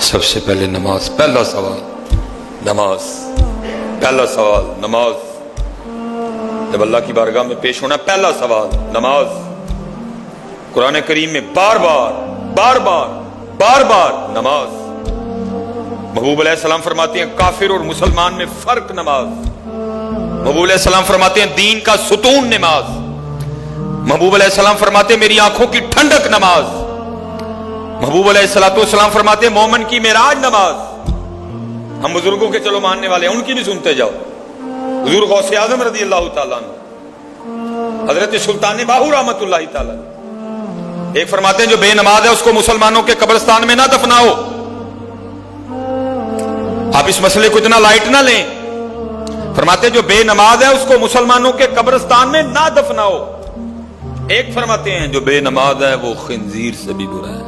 سب سے پہلے نماز، پہلا سوال نماز، پہلا سوال نماز. جب اللہ کی بارگاہ میں پیش ہونا پہلا سوال نماز. قرآن کریم میں بار بار بار بار بار بار نماز. محبوب علیہ السلام فرماتے ہیں کافر اور مسلمان میں فرق نماز. محبوب علیہ السلام فرماتے ہیں دین کا ستون نماز. محبوب علیہ السلام فرماتے ہیں میری آنکھوں کی ٹھنڈک نماز. محبوب علیہ السلام فرماتے ہیں مومن کی معراج نماز. ہم بزرگوں کے چلو ماننے والے ہیں، ان کی بھی سنتے جاؤ. حضور غوث اعظم رضی اللہ تعالیٰ عنہ، حضرت سلطان باہو رحمت اللہ تعالیٰ، ایک فرماتے ہیں جو بے نماز ہے اس کو مسلمانوں کے قبرستان میں نہ دفناؤ. آپ اس مسئلے کو اتنا لائٹ نہ لیں. فرماتے ہیں جو بے نماز ہے اس کو مسلمانوں کے قبرستان میں نہ دفناؤ. ایک فرماتے ہیں جو بے نماز ہے وہ خنزیر سے بھی برا ہے.